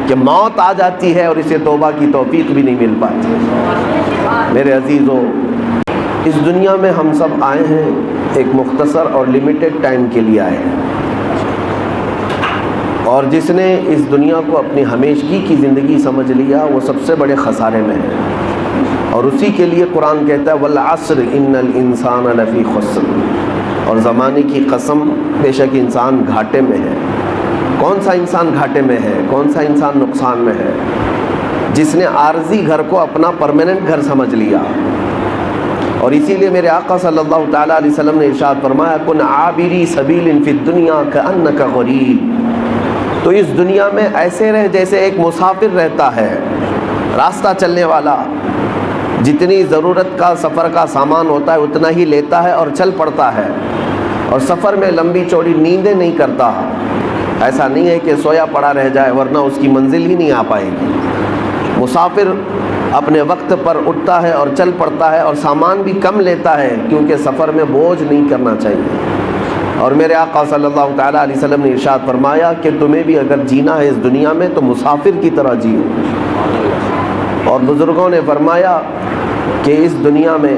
کہ موت آ جاتی ہے اور اسے توبہ کی توفیق بھی نہیں مل پاتی۔ میرے عزیزو، اس دنیا میں ہم سب آئے ہیں ایک مختصر اور لمیٹڈ ٹائم کے لیے آئے ہیں، اور جس نے اس دنیا کو اپنی ہمیشگی کی زندگی سمجھ لیا وہ سب سے بڑے خسارے میں ہے، اور اسی کے لیے قرآن کہتا ہے والعصر ان الانسان لفی خسر، اور زمانے کی قسم بے شک انسان گھاٹے میں ہے۔ کون سا انسان گھاٹے میں ہے؟ کون سا انسان نقصان میں ہے؟ جس نے عارضی گھر کو اپنا پرماننٹ گھر سمجھ لیا۔ اور اسی لیے میرے آقا صلی اللہ تعالیٰ علیہ وسلم نے ارشاد فرمایا کن عابری سبیل فی الدنیا کأنک غریب، تو اس دنیا میں ایسے رہ جیسے ایک مسافر رہتا ہے، راستہ چلنے والا، جتنی ضرورت کا سفر کا سامان ہوتا ہے اتنا ہی لیتا ہے اور چل پڑتا ہے، اور سفر میں لمبی چوڑی نیندیں نہیں کرتا۔ ایسا نہیں ہے کہ سویا پڑا رہ جائے ورنہ اس کی منزل ہی نہیں آ پائے گی۔ مسافر اپنے وقت پر اٹھتا ہے اور چل پڑتا ہے، اور سامان بھی کم لیتا ہے کیونکہ سفر میں بوجھ نہیں کرنا چاہیے۔ اور میرے آقا صلی اللہ تعالیٰ علیہ وسلم نے ارشاد فرمایا کہ تمہیں بھی اگر جینا ہے اس دنیا میں تو مسافر کی طرح جیو۔ اور بزرگوں نے فرمایا کہ اس دنیا میں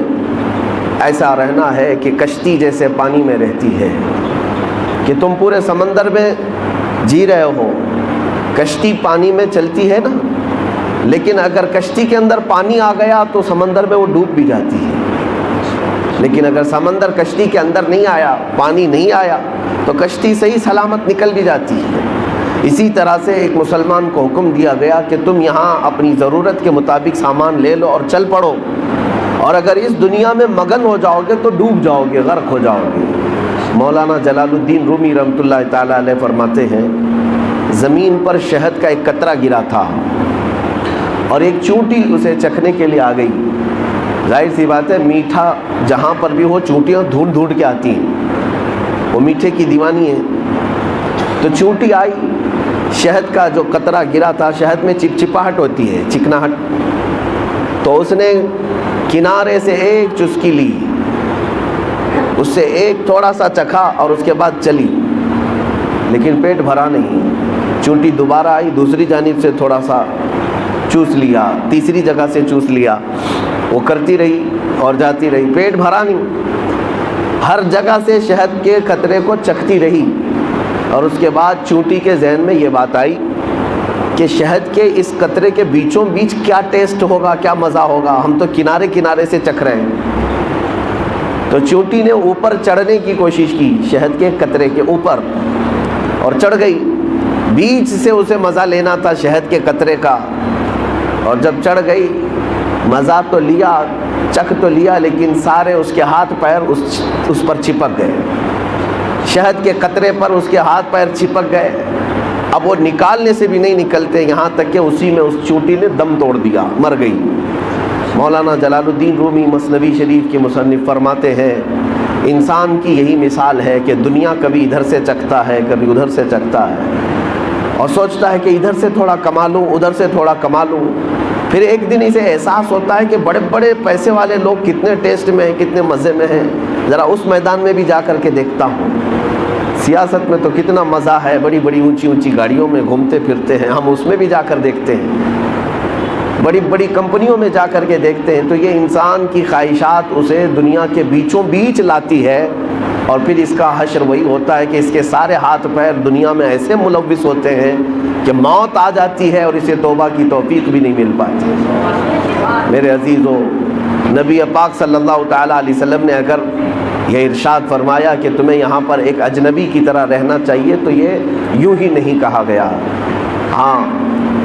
ایسا رہنا ہے کہ کشتی جیسے پانی میں رہتی ہے، کہ تم پورے سمندر میں جی رہے ہو، کشتی پانی میں چلتی ہے نا، لیکن اگر کشتی کے اندر پانی آ گیا تو سمندر میں وہ ڈوب بھی جاتی ہے، لیکن اگر سمندر کشتی کے اندر نہیں آیا، پانی نہیں آیا، تو کشتی صحیح سلامت نکل بھی جاتی ہے۔ اسی طرح سے ایک مسلمان کو حکم دیا گیا کہ تم یہاں اپنی ضرورت کے مطابق سامان لے لو اور چل پڑو، اور اگر اس دنیا میں مگن ہو جاؤ گے تو ڈوب جاؤ گے، غرق ہو جاؤ گے۔ مولانا جلال الدین رومی رحمۃ اللہ تعالیٰ علیہ فرماتے ہیں زمین پر شہد کا ایک قطرہ گرا تھا اور ایک چونٹی اسے چکھنے کے لیے آ گئی۔ ظاہر سی بات ہے میٹھا جہاں پر بھی ہو چونٹیاں ڈھونڈ ڈھونڈ کے آتی ہیں، وہ میٹھے کی دیوانی ہے۔ تو چونٹی آئی، شہد کا جو قطرہ گرا تھا، شہد میں چپچپاہٹ ہوتی ہے، چکناہٹ، تو اس نے کنارے سے ایک چسکی لی، اس سے ایک تھوڑا سا چکھا اور اس کے بعد چلی، لیکن پیٹ بھرا نہیں۔ چونٹی دوبارہ آئی، دوسری جانب سے تھوڑا سا چوس لیا، تیسری جگہ سے چوس لیا، وہ کرتی رہی اور جاتی رہی، پیٹ بھرا نہیں، ہر جگہ سے شہد کے قطرے کو چکھتی رہی۔ اور اس کے بعد چونٹی کے ذہن میں یہ بات آئی کہ شہد کے اس قطرے کے بیچوں بیچ کیا ٹیسٹ ہوگا، کیا مزہ ہوگا، ہم تو کنارے کنارے سے چکھ رہے ہیں۔ تو چونٹی نے اوپر چڑھنے کی کوشش کی، شہد کے قطرے کے اوپر، اور چڑھ گئی۔ بیچ سے اسے مزہ لینا تھا شہد کے قطرے کا، اور جب چڑھ گئی مزہ تو لیا، چکھ تو لیا، لیکن سارے اس کے ہاتھ پیر اس پر چپک گئے، شہد کے قطرے پر اس کے ہاتھ پیر چپک گئے۔ اب وہ نکالنے سے بھی نہیں نکلتے، یہاں تک کہ اسی میں اس چونٹی نے دم توڑ دیا، مر گئی۔ مولانا جلال الدین رومی مثنوی شریف کے مصنف فرماتے ہیں انسان کی یہی مثال ہے کہ دنیا کبھی ادھر سے چکھتا ہے، کبھی ادھر سے چکھتا ہے، اور سوچتا ہے کہ ادھر سے تھوڑا کما لوں، ادھر سے تھوڑا کما لوں۔ پھر ایک دن اسے احساس ہوتا ہے کہ بڑے بڑے پیسے والے لوگ کتنے ٹیسٹ میں ہیں، کتنے مزے میں ہیں، ذرا اس میدان میں بھی جا کر کے دیکھتا ہوں۔ سیاست میں تو کتنا مزہ ہے، بڑی بڑی اونچی اونچی گاڑیوں میں گھومتے پھرتے ہیں، ہم اس میں بھی جا کر دیکھتے ہیں، بڑی بڑی کمپنیوں میں جا کر کے دیکھتے ہیں۔ تو یہ انسان کی خواہشات اسے دنیا کے بیچوں بیچ لاتی ہے، اور پھر اس کا حشر وہی ہوتا ہے کہ اس کے سارے ہاتھ پیر دنیا میں ایسے ملوث ہوتے ہیں کہ موت آ جاتی ہے اور اسے توبہ کی توفیق بھی نہیں مل پاتی۔ میرے عزیزو، نبی پاک صلی اللہ تعالیٰ علیہ وسلم نے اگر یہ ارشاد فرمایا کہ تمہیں یہاں پر ایک اجنبی کی طرح رہنا چاہیے تو یہ یوں ہی نہیں کہا گیا۔ ہاں،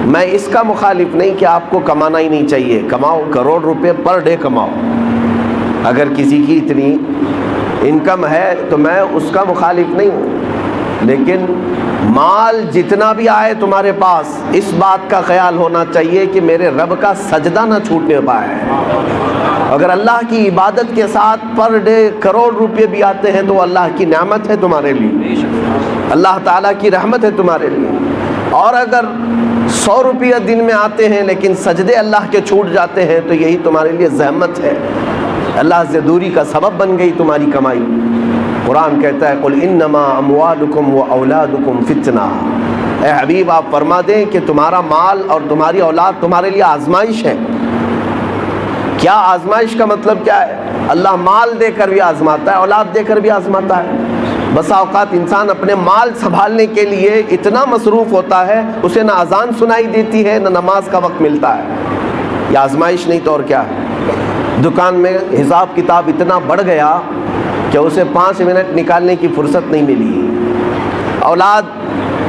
میں اس کا مخالف نہیں کہ آپ کو کمانا ہی نہیں چاہیے، کماؤ، کروڑ روپے پر ڈے کماؤ، اگر کسی کی اتنی انکم ہے تو میں اس کا مخالف نہیں ہوں، لیکن مال جتنا بھی آئے تمہارے پاس اس بات کا خیال ہونا چاہیے کہ میرے رب کا سجدہ نہ چھوٹنے پائے۔ اگر اللہ کی عبادت کے ساتھ پر ڈے کروڑ روپے بھی آتے ہیں تو اللہ کی نعمت ہے تمہارے لیے، اللہ تعالیٰ کی رحمت ہے تمہارے لیے۔ اور اگر 100 روپیہ دن میں آتے ہیں لیکن سجدے اللہ کے چھوٹ جاتے ہیں تو یہی تمہارے لیے زحمت ہے، اللہ سے دوری کا سبب بن گئی تمہاری کمائی۔ قرآن کہتا ہے قل انما اموالکم و اولادکم فتنہ، اے حبیب آپ فرما دیں کہ تمہارا مال اور تمہاری اولاد تمہارے لیے آزمائش ہے۔ کیا آزمائش کا مطلب کیا ہے؟ اللہ مال دے کر بھی آزماتا ہے، اولاد دے کر بھی آزماتا ہے۔ بسا اوقات انسان اپنے مال سنبھالنے کے لیے اتنا مصروف ہوتا ہے اسے نہ اذان سنائی دیتی ہے نہ نماز کا وقت ملتا ہے۔ یہ آزمائش نہیں تو اور کیا ہے؟ دکان میں حساب کتاب اتنا بڑھ گیا کہ اسے 5 منٹ نکالنے کی فرصت نہیں ملی۔ اولاد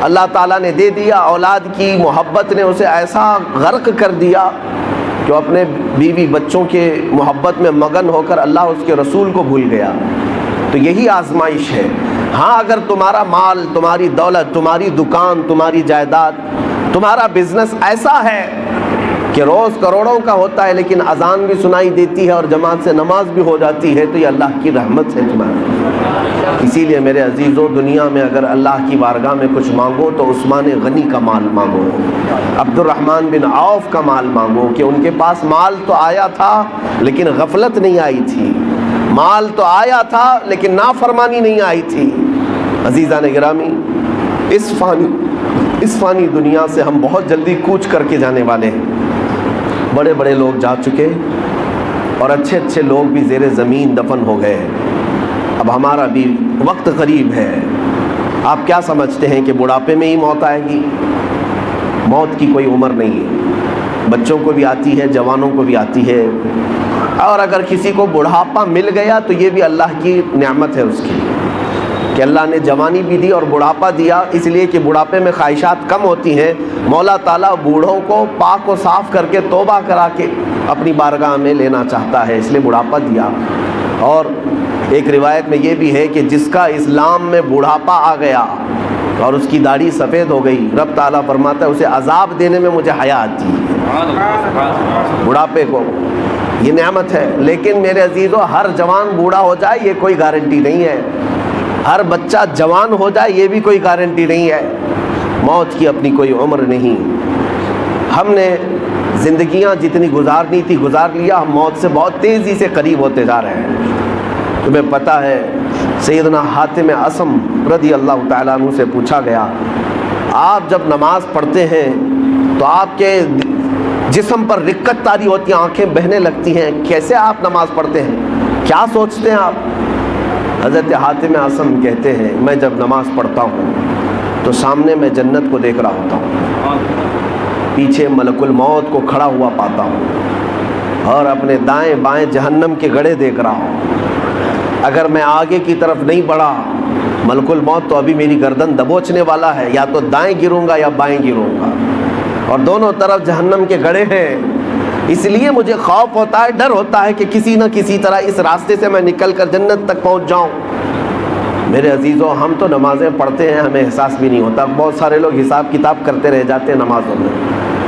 اللہ تعالیٰ نے دے دیا، اولاد کی محبت نے اسے ایسا غرق کر دیا کہ وہ اپنے بیوی بچوں کے محبت میں مگن ہو کر اللہ اس کے رسول کو بھول گیا۔ تو یہی آزمائش ہے۔ ہاں اگر تمہارا مال، تمہاری دولت، تمہاری دکان، تمہاری جائیداد، تمہارا بزنس ایسا ہے کہ روز کروڑوں کا ہوتا ہے لیکن اذان بھی سنائی دیتی ہے اور جماعت سے نماز بھی ہو جاتی ہے، تو یہ اللہ کی رحمت ہے تمہاری۔ اسی لیے میرے عزیزو، دنیا میں اگر اللہ کی بارگاہ میں کچھ مانگو تو عثمان غنی کا مال مانگو، عبد الرحمن بن عوف کا مال مانگو، کہ ان کے پاس مال تو آیا تھا لیکن غفلت نہیں آئی تھی، مال تو آیا تھا لیکن نافرمانی نہیں آئی تھی۔ عزیزان گرامی، اس فانی دنیا سے ہم بہت جلدی کوچ کر کے جانے والے ہیں۔ بڑے بڑے لوگ جا چکے اور اچھے اچھے لوگ بھی زیر زمین دفن ہو گئے۔ اب ہمارا بھی وقت قریب ہے۔ آپ کیا سمجھتے ہیں کہ بڑھاپے میں ہی موت آئے گی؟ موت کی کوئی عمر نہیں ہے، بچوں کو بھی آتی ہے، جوانوں کو بھی آتی ہے، اور اگر کسی کو بڑھاپا مل گیا تو یہ بھی اللہ کی نعمت ہے اس کی، کہ اللہ نے جوانی بھی دی اور بڑھاپا دیا، اس لیے کہ بڑھاپے میں خواہشات کم ہوتی ہیں۔ مولا تعالیٰ بوڑھوں کو پاک و صاف کر کے توبہ کرا کے اپنی بارگاہ میں لینا چاہتا ہے، اس لیے بڑھاپا دیا۔ اور ایک روایت میں یہ بھی ہے کہ جس کا اسلام میں بڑھاپا آ گیا اور اس کی داڑھی سفید ہو گئی، رب تعالیٰ فرماتا ہے اسے عذاب دینے میں مجھے حیا آتی ہے۔ بڑھاپے کو یہ نعمت ہے، لیکن میرے عزیزو ہر جوان بوڑھا ہو جائے یہ کوئی گارنٹی نہیں ہے، ہر بچہ جوان ہو جائے یہ بھی کوئی گارنٹی نہیں ہے۔ موت کی اپنی کوئی عمر نہیں۔ ہم نے زندگیاں جتنی گزارنی تھی گزار لیا، ہم موت سے بہت تیزی سے قریب ہوتے جا رہے ہیں۔ تمہیں پتہ ہے سیدنا حاتم اصم رضی اللہ تعالیٰ عنہ سے پوچھا گیا، آپ جب نماز پڑھتے ہیں تو آپ کے جسم پر رکت طاری ہوتی ہیں، آنکھیں بہنے لگتی ہیں، کیسے آپ نماز پڑھتے ہیں؟ کیا سوچتے ہیں آپ؟ حضرت حاتم اصم کہتے ہیں، میں جب نماز پڑھتا ہوں تو سامنے میں جنت کو دیکھ رہا ہوتا ہوں، پیچھے ملک الموت کو کھڑا ہوا پاتا ہوں، اور اپنے دائیں بائیں جہنم کے گڑھے دیکھ رہا ہوں۔ اگر میں آگے کی طرف نہیں بڑھا، ملک الموت تو ابھی میری گردن دبوچنے والا ہے، یا تو دائیں گروں گا یا بائیں گروں گا، اور دونوں طرف جہنم کے گڑھے ہیں۔ اس لیے مجھے خوف ہوتا ہے، ڈر ہوتا ہے کہ کسی نہ کسی طرح اس راستے سے میں نکل کر جنت تک پہنچ جاؤں۔ میرے عزیزوں، ہم تو نمازیں پڑھتے ہیں، ہمیں احساس بھی نہیں ہوتا۔ بہت سارے لوگ حساب کتاب کرتے رہ جاتے ہیں نمازوں میں۔